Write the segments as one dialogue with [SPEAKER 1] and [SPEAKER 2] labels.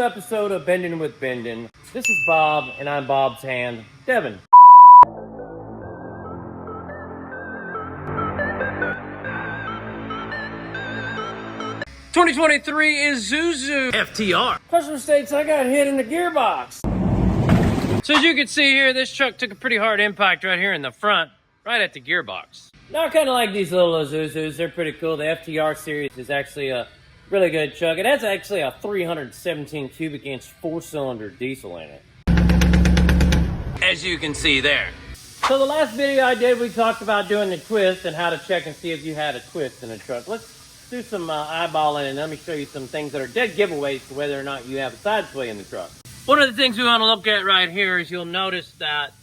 [SPEAKER 1] episode of Bending with Bending. This is Bob, and I'm Bob's hand, Devin. '23 is Zuzu FTR. Plus mistakes, I got hit in the gearbox. So as you can see here, this truck took a pretty hard impact right here in the front, right at the gearbox. Now I kind of like these little Zuzus. They're pretty cool. The FTR series is actually a really good truck. It has actually a 317 cubic inch 4-cylinder diesel in it, as you can see there. So the last video I did, we talked about doing the twist and how to check and see if you had a twist in a truck. Let's do some eyeballing and let me show you some things that are dead giveaways to whether or not you have a side sway in the truck. One of the things we want to look at right here is you'll notice that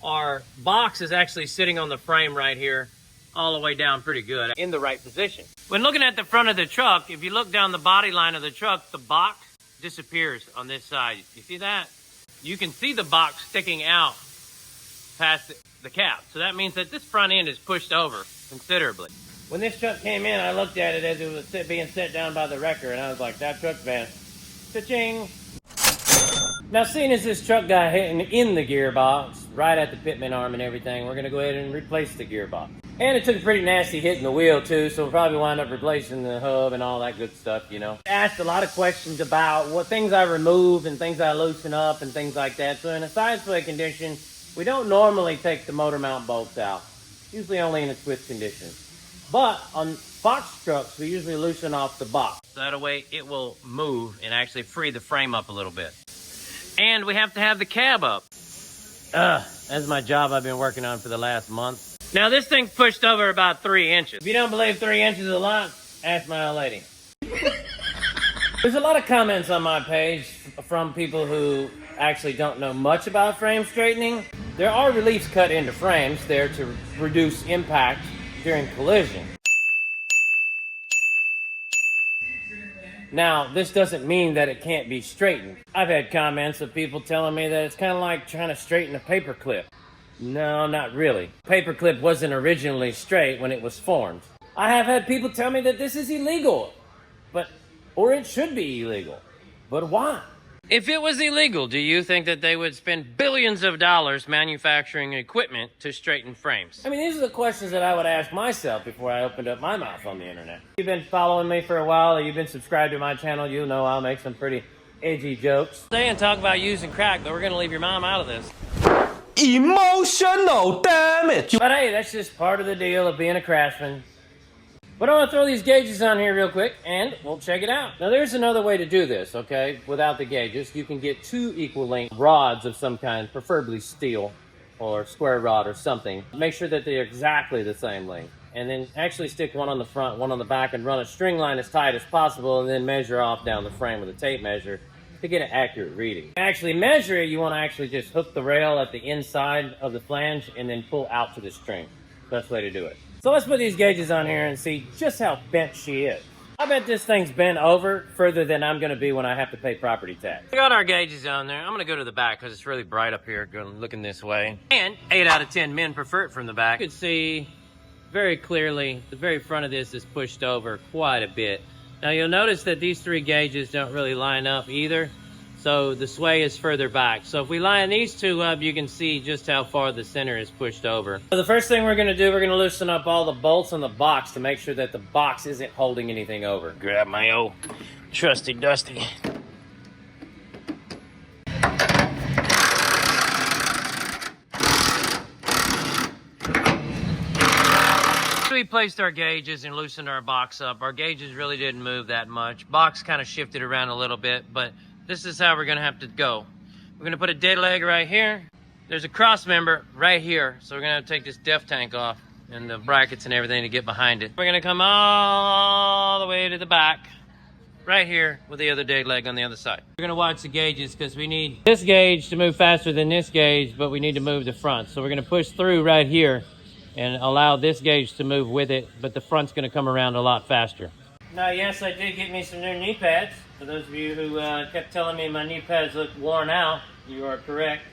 [SPEAKER 1] our box is actually sitting on the frame right here, all the way down pretty good, in the right position. When looking at the front of the truck, if you look down the body line of the truck, the box disappears on this side. You see that? You can see the box sticking out past the cap. So that means that this front end is pushed over considerably. When this truck came in, I looked at it as it was being set down by the wrecker, and I was like, that truck's bad. Cha-ching! Now, seeing as this truck got hit in the gearbox, right at the pitman arm and everything, we're going to go ahead and replace the gearbox. And it took a pretty nasty hit in the wheel, too, so we'll probably wind up replacing the hub and all that good stuff, you know. I asked a lot of questions about what things I remove and things I loosen up and things like that. So in a side sway condition, we don't normally take the motor mount bolts out, usually only in a twist condition. But on box trucks, we usually loosen off the box. So that way it will move and actually free the frame up a little bit. And we have to have the cab up. That's my job I've been working on for the last month. Now this thing's pushed over about 3 inches. If you don't believe 3 inches is a lot, ask my old lady. There's a lot of comments on my page from people who actually don't know much about frame straightening. There are reliefs cut into frames there to reduce impact during collision. Now, this doesn't mean that it can't be straightened. I've had comments of people telling me that it's kind of like trying to straighten a paper clip. No, not really. Paper clip wasn't originally straight when it was formed. I have had people tell me that this is illegal, or it should be illegal. But why? If it was illegal, do you think that they would spend billions of dollars manufacturing equipment to straighten frames? I mean, these are the questions that I would ask myself before I opened up my mouth on the internet. If you've been following me for a while, or you've been subscribed to my channel, you'll know I'll make some pretty edgy jokes. Today and talk about using crack, but we're gonna leave your mom out of this.
[SPEAKER 2] Emotional damage.
[SPEAKER 1] But hey, that's just part of the deal of being a craftsman. But I want to throw these gauges on here real quick, and we'll check it out. Now, there's another way to do this, okay? Without the gauges, you can get 2 equal length rods of some kind, preferably steel or square rod or something. Make sure that they're exactly the same length. And then actually stick one on the front, one on the back, and run a string line as tight as possible, and then measure off down the frame with a tape measure to get an accurate reading. To actually measure it, you want to actually just hook the rail at the inside of the flange and then pull out to the string. Best way to do it. So let's put these gauges on here and see just how bent she is. I bet this thing's bent over further than I'm going to be when I have to pay property tax. We got our gauges on there. I'm going to go to the back because it's really bright up here looking this way. And 8 out of 10 men prefer it from the back. You can see very clearly the very front of this is pushed over quite a bit. Now you'll notice that these 3 gauges don't really line up either. So the sway is further back. So if we line these 2 up, you can see just how far the center is pushed over. So the first thing we're going to do, we're going to loosen up all the bolts on the box to make sure that the box isn't holding anything over. Grab my old trusty dusty. We placed our gauges and loosened our box up. Our gauges really didn't move that much. Box kind of shifted around a little bit, but this is how we're gonna have to go. We're gonna put a dead leg right here. There's a cross member right here. So we're gonna have to take this def tank off and the brackets and everything to get behind it. We're gonna come all the way to the back, right here with the other dead leg on the other side. We're gonna watch the gauges because we need this gauge to move faster than this gauge, but we need to move the front. So we're gonna push through right here and allow this gauge to move with it, but the front's gonna come around a lot faster. Now, yes, I did get me some new knee pads. For those of you who kept telling me my knee pads look worn out, you are correct.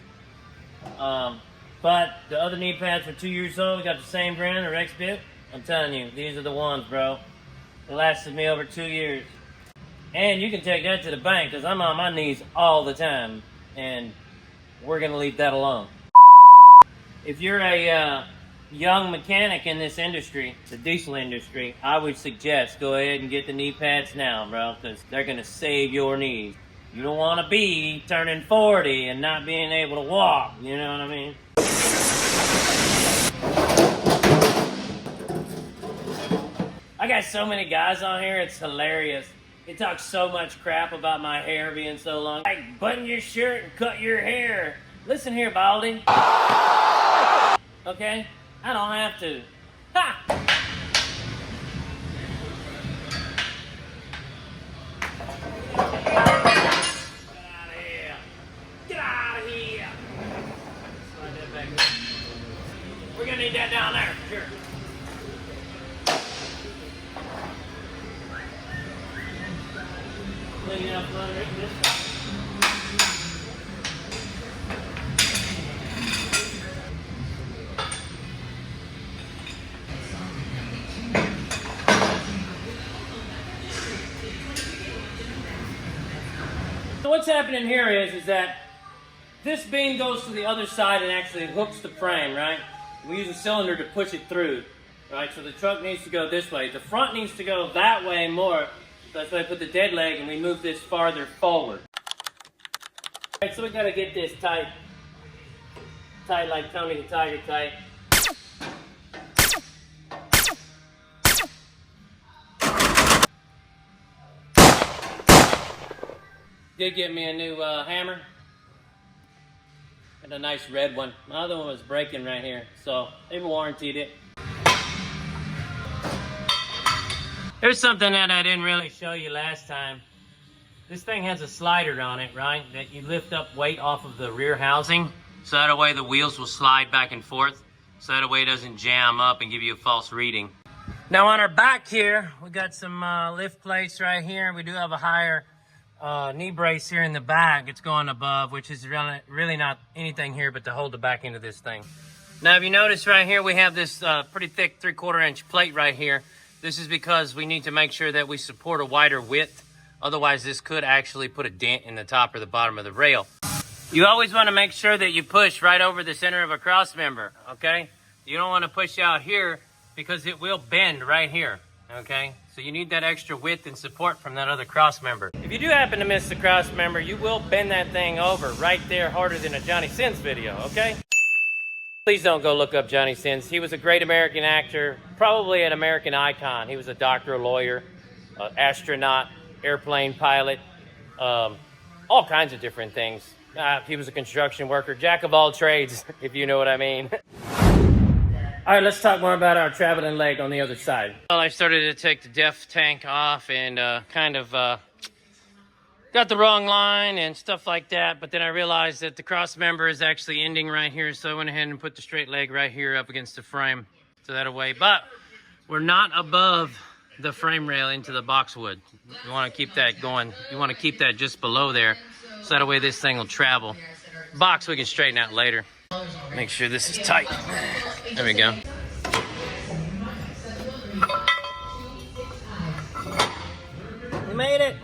[SPEAKER 1] But the other knee pads are 2 years old. We got the same brand, the Rexbit. I'm telling you, these are the ones, bro. It lasted me over 2 years. And you can take that to the bank because I'm on my knees all the time. And we're going to leave that alone. If you're a young mechanic in this industry, the diesel industry, I would suggest go ahead and get the knee pads now, bro, because they're going to save your knees. You don't want to be turning 40 and not being able to walk, you know what I mean? I got so many guys on here, it's hilarious. They talk so much crap about my hair being so long. Like, button your shirt and cut your hair. Listen here, Baldy. Okay? I don't have to. Ha! Get out of here. Get out of here. Slide that back. We're gonna need that down there, sure. Clean it up underneath this side. So what's happening here is that this beam goes to the other side and actually hooks the frame, right? We use a cylinder to push it through, right? So the truck needs to go this way. The front needs to go that way more. So that's why I put the dead leg and we move this farther forward. All right, so we gotta get this tight. Tight like Tony the Tiger tight. Did get me a new hammer. And a nice red one. My other one was breaking right here, so they warranted it. Here's something that I didn't really show you last time. This thing has a slider on it, right? That you lift up weight off of the rear housing, so that way the wheels will slide back and forth, so that way it doesn't jam up and give you a false reading. Now on our back here, we got some lift plates right here. We do have a higher knee brace here in the back. It's going above, which is really not anything here but to hold the back end of this thing. Now if you notice right here, we have this pretty thick 3/4 inch plate right here. This is because we need to make sure that we support a wider width. Otherwise this could actually put a dent in the top or the bottom of the rail. You always want to make sure that you push right over the center of a cross member, okay? You don't want to push out here because it will bend right here, okay? So you need that extra width and support from that other cross member. If you do happen to miss the cross member, you will bend that thing over right there harder than a Johnny Sins video, okay? Please don't go look up Johnny Sins. He was a great American actor, probably an American icon. He was a doctor, a lawyer, astronaut, airplane pilot, all kinds of different things. He was a construction worker, jack of all trades, if you know what I mean. All right, let's talk more about our traveling leg on the other side. Well, I started to take the def tank off and kind of got the wrong line and stuff like that, but then I realized that the cross member is actually ending right here, so I went ahead and put the straight leg right here up against the frame, so that way. But we're not above the frame rail into the boxwood. You want to keep that going. You want to keep that just below there, so that way this thing will travel. Box we can straighten out later. Make sure this is tight. There we go. We made it.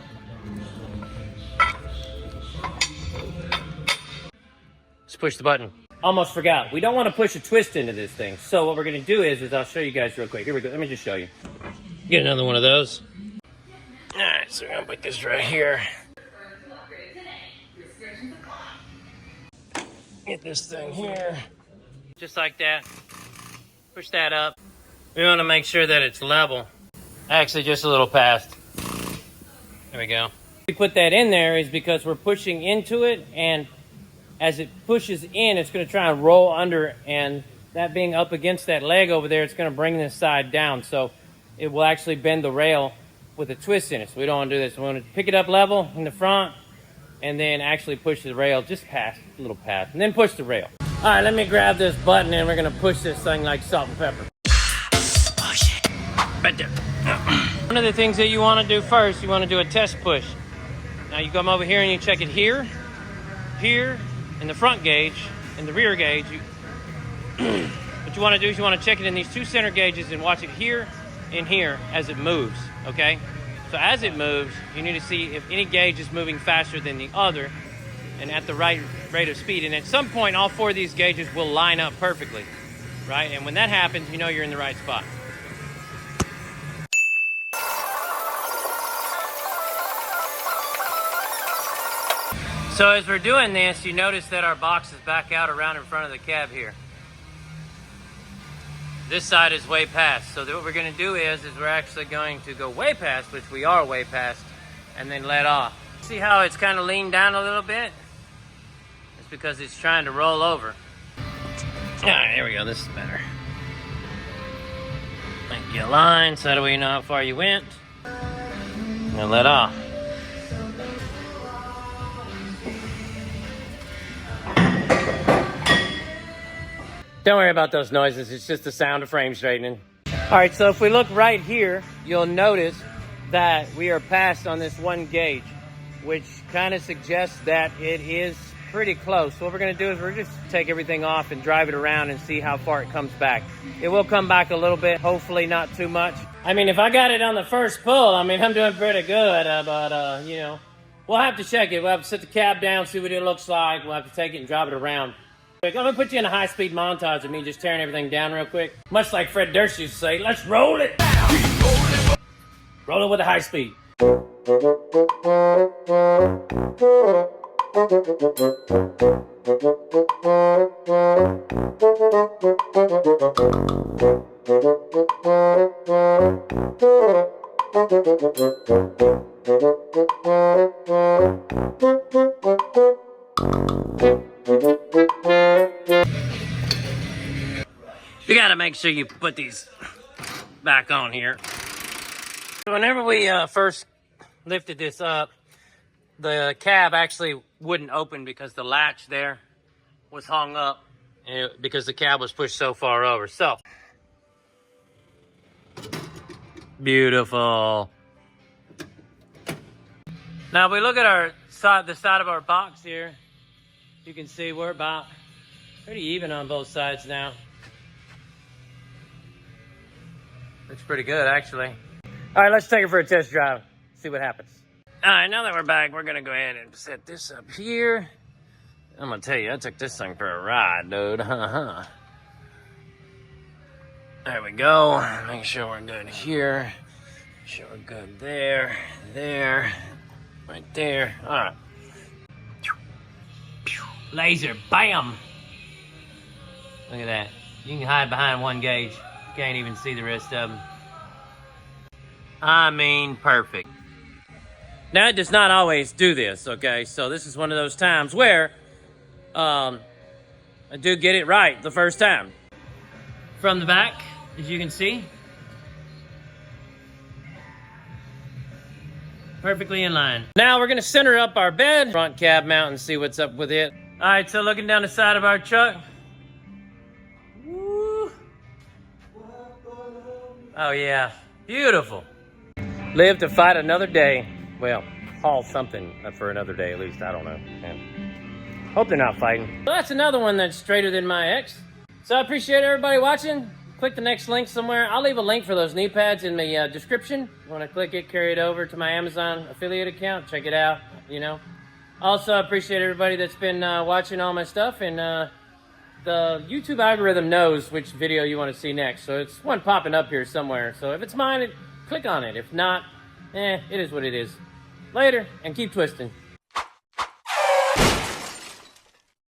[SPEAKER 1] Let's push the button. Almost forgot. We don't want to push a twist into this thing. So what we're going to do is I'll show you guys real quick. Here we go. Let me just show you. Get another one of those. All right, so we're going to put this right here. Get this thing here. Just like that. Push that up. We want to make sure that it's level. Actually, just a little past. There we go. We put that in there is because we're pushing into it, and as it pushes in, it's going to try and roll under, and that being up against that leg over there, it's going to bring this side down. So it will actually bend the rail with a twist in it. So we don't want to do this. We want to pick it up level in the front, and then actually push the rail just past, a little past, and then push the rail. All right, let me grab this button, and we're going to push this thing like salt and pepper. Push it. Right there. One of the things that you want to do first, you want to do a test push. Now you come over here and you check it here, here, in the front gauge, in the rear gauge. What you want to do is you want to check it in these two center gauges and watch it here and here as it moves, okay? So as it moves, you need to see if any gauge is moving faster than the other and at the right rate of speed. And at some point, all 4 of these gauges will line up perfectly, right? And when that happens, you know you're in the right spot. So as we're doing this, you notice that our box is back out around in front of the cab here. This side is way past. So what we're gonna do is we're actually going to go way past, which we are way past, and then let off. See how it's kind of leaned down a little bit? It's because it's trying to roll over. All right, here we go, this is better. Make you a line so that way you know how far you went. And let off. Don't worry about those noises, it's just the sound of frame straightening. All right, so if we look right here, you'll notice that we are past on this 1 gauge, which kind of suggests that it is pretty close. So what we're gonna do is we're just take everything off and drive it around and see how far it comes back. It will come back a little bit, hopefully not too much. I mean, if I got it on the first pull, I mean, I'm doing pretty good, but you know, we'll have to check it. We'll have to set the cab down, see what it looks like. We'll have to take it and drive it around. I'm gonna put you in a high-speed montage of me just tearing everything down real quick. Much like Fred Durst used to say, let's roll it. Roll it with a high speed. You gotta make sure you put these back on here. Whenever we first lifted this up, the cab actually wouldn't open because the latch there was hung up because the cab was pushed so far over. So, beautiful. Now, if we look at the side of our box here, you can see we're about pretty even on both sides now. Looks pretty good, actually. All right, let's take it for a test drive, see what happens. All right, now that we're back, we're gonna go ahead and set this up here. I'm gonna tell you, I took this thing for a ride, dude. There we go. Make sure we're good here. Make sure we're good there, right there. All right. Laser, bam! Look at that. You can hide behind 1 gauge. You can't even see the rest of them. I mean, perfect. Now, it does not always do this, okay? So this is one of those times where I do get it right the first time. From the back, as you can see, perfectly in line. Now we're gonna center up our bed, front cab mount, and see what's up with it. All right, so looking down the side of our truck. Woo. Oh yeah, beautiful. Live to fight another day. Well, haul something for another day at least, I don't know. Yeah. Hope they're not fighting. Well, that's another one that's straighter than my ex. So I appreciate everybody watching. Click the next link somewhere. I'll leave a link for those knee pads in the description. You want to click it, carry it over to my Amazon affiliate account, check it out, you know. Also, I appreciate everybody that's been watching all my stuff, and the YouTube algorithm knows which video you want to see next, so it's one popping up here somewhere. So if it's mine, click on it. If not, it is what it is. Later, and keep twisting.